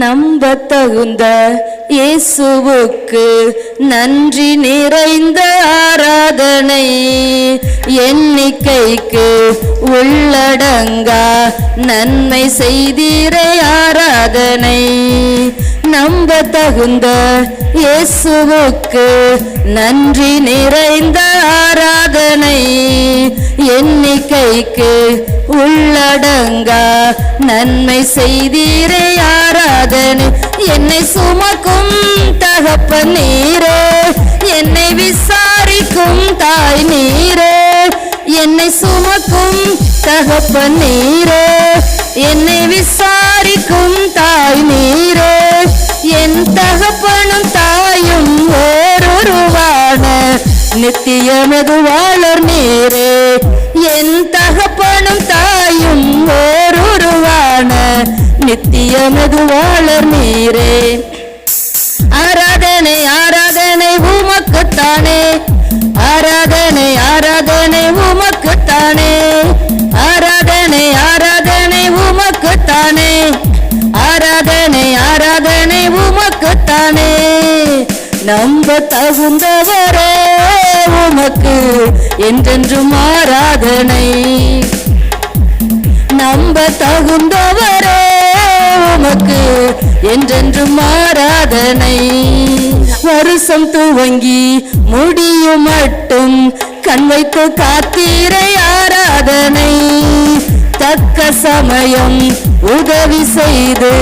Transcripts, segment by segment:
நம்ப தகுந்த இயேசுவுக்கு நன்றி நிறைந்த ஆராதனை, எண்ணிக்கைக்கு உள்ளடங்கா நன்மை செய்தீரே ஆராதனை. நம்ப தகுந்த இயேசுவுக்கு நன்றி நிறைந்த ஆராதனை, எண்ணிக்கைக்கு உள்ளடங்கா நன்மை செய்தீரே ஆராதனை. என்னை சுமக்கும் தகப்பன் நீரே, என்னை விசாரிக்கும் தாய் நீரே. என்னை சுமக்கும் தகப்பன் நீரே, என்னை விசாரிக்கும் தாய் நீரே. என் தகப்பனும் தாயும் ஓருருவான நித்திய மெதுவாளர் நீரே. என் தகப்பனும் தாயும் ஓருருவான நித்திய மெதுவாளர் நீரே. ஆராதனை ஆராதனை உமக்குத்தானே, ஆராதனை ஆராதனை உமக்குத்தானே, ஆராதனை ஆராதனை உமக்குத்தானே, ஆராதனை ஆராதனை உமக்குத்தானே. நம்ப தகுந்தவரே உமக்கு என்றென்றும் ஆராதனை. நம்ப தகுந்தவரே உமக்கு என்றென்றும் ஆராதனை. வருஷம் துவங்கி முடியும் மட்டும் கண் வைத்து காத்தீரை ஆராதனை. தக்க சமயம் உதவி செய்து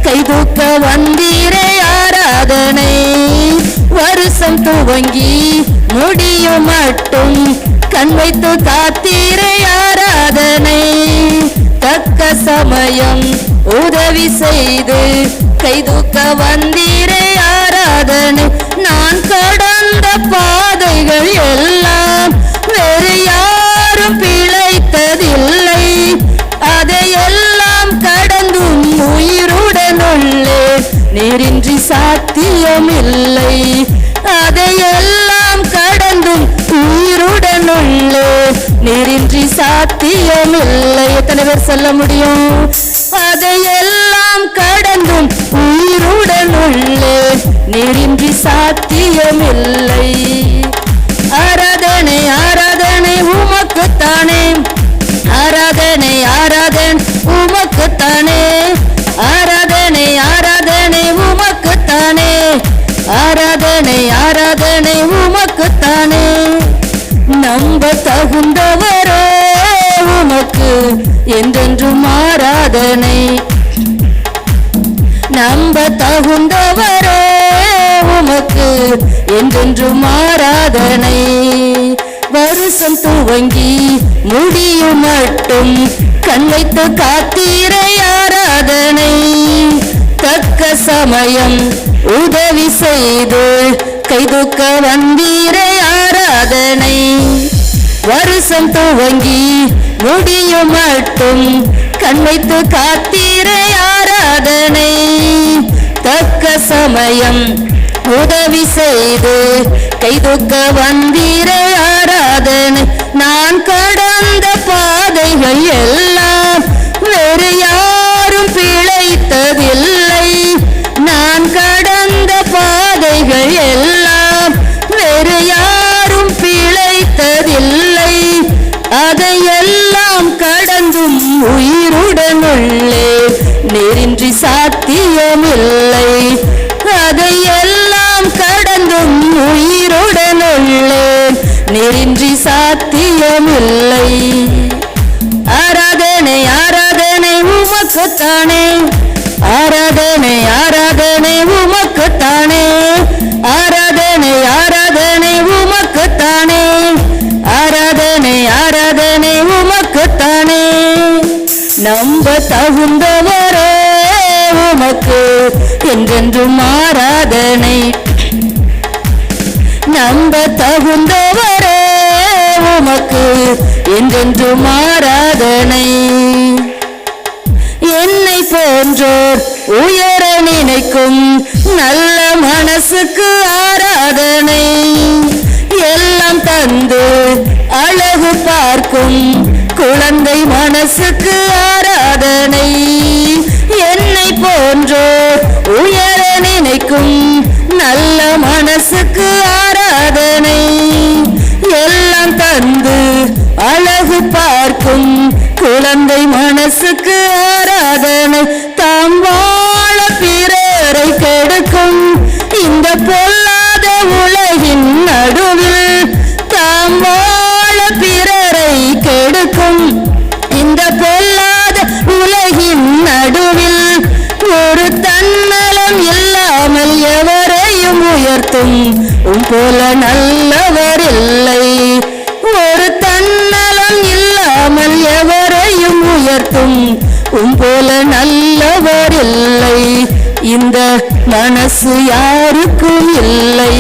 கைதூக்க வந்தீரை ஆராதனை. வருஷம் துவங்கி முடியும் மட்டும் கண் வைத்து காத்தீரை ஆராதனை. தக்க சமயம் உதவி செய்து கைதூக்க வந்தீரை ஆராதனை. நான் கடந்த பாதைகள் எல்லாம் வேறு யாரும் பிழைத்ததில்லை, அதையெல்லாம் கடந்தும் உயிருடனுள்ளே நீரின்றி சாத்தியமில்லை. அதையெல்லாம் கடந்தும் உயிருடனுள்ளே நீரின்றி சாத்தியமில்லை. எத்தனை பேர் சொல்ல முடியும்? அதையெல்லாம் கடந்தும் உயிருடனுள்ளே நீரின்றி சாத்தியமில்லை. ஆராதனை ஆராதனை உமக்குத்தானே, ஆராதனை ஆராதனை உமக்குத்தானே, ஆராதனை ஆராதனை உமக்குத்தானே, ஆராதனை ஆராதனை உமக்குத்தானே. நம்ப தகுந்தவரே உமக்கு என்றென்றும் ஆராதனை. நம்ப தகுந்தவரே உமக்கு என்றென்றும் ஆராதனை. வருஷம் துவங்கி முடியும் மட்டும் கண் வைத்து காத்தீரை ஆராதனை. தக்க சமயம் உதவி செய்து கைதூக்க வந்தீரை ஆராதனை. வருஷம் துவங்கி முடியும் மட்டும் கண் வைத்து காத்தீரை ஆராதனை. தக்க சமயம் உதவி செய்து கைதூக்க வந்தீரை ஆராதனை. நான் கடந்த பாதைகள் எல்லாம் வேறு யாரும் பிழைத்ததில்லை, நான் கடந்த பாதைகள் எல்லாம் வேறு யாரும் பிழைத்ததில்லை. அதையெல்லாம் கடந்தும் உயிருடனுள்ளே நீரின்றி சாத்தியமில்லை. அதையெல்லாம் கடந்தும் உயிருடனுள்ளே நீரின்றி சாத்தியமில்லை. ஆராதனை ஆராதனை உமக்குத்தானே, ஆராதனை ஆராதனை உமக்குத்தானே, ஆராதனை ஆராதனை உமக்குத்தானே, ஆராதனை ஆராதனை உமக்குத்தானே. நம்ப தகுந்தவரே உமக்கு என்றென்றும் ஆராதனை. நம்ப தகுந்தவரே உமக்கு என்றென்றும் ஆராதனை. என்னை போன்றோர் உயர நினைக்கும் நல்ல மனசுக்கு ஆராதனை. எல்லாம் தந்து அழகு பார்க்கும் குழந்தை மனசுக்கு ஆராதனை. என்னை போன்றோர் உயர்த்தும் போல நல்லவர் இல்லை. ஒரு தன்னலம் இல்லாமல் எவரையும் உயர்த்தும் போல நல்லவர் இல்லை. இந்த மனசு யாருக்கும் இல்லை.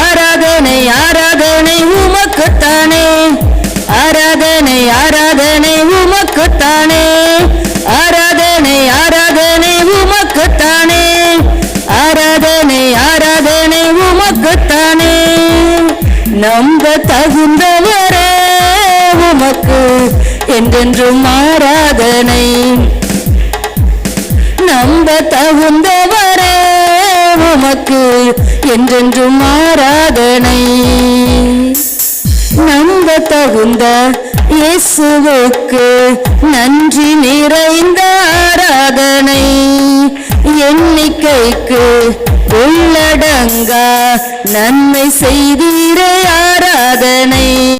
ஆராதனை ஆராதனை உமக்குத்தானே, ஆராதனை ஆராதனை உமக்குத்தானே, ஆராதனை ஆராதனை உமக்குத்தானே, ஆராதனை ஆராதனை உமக்குத்தானே. நம்ப தகுந்தவரே உமக்கு என்றென்றும் ஆராதனை. நம்ப தகுந்தவரே உமக்கு என்றென்றும் ஆராதனை. நம்ப தகுந்த இயேசுவுக்கு நன்றி நிறைந்த ஆராதனை. எண்ணிக்கைக்கு உள்ளடங்கா நன்மை செய்தீரே ஆராதனை.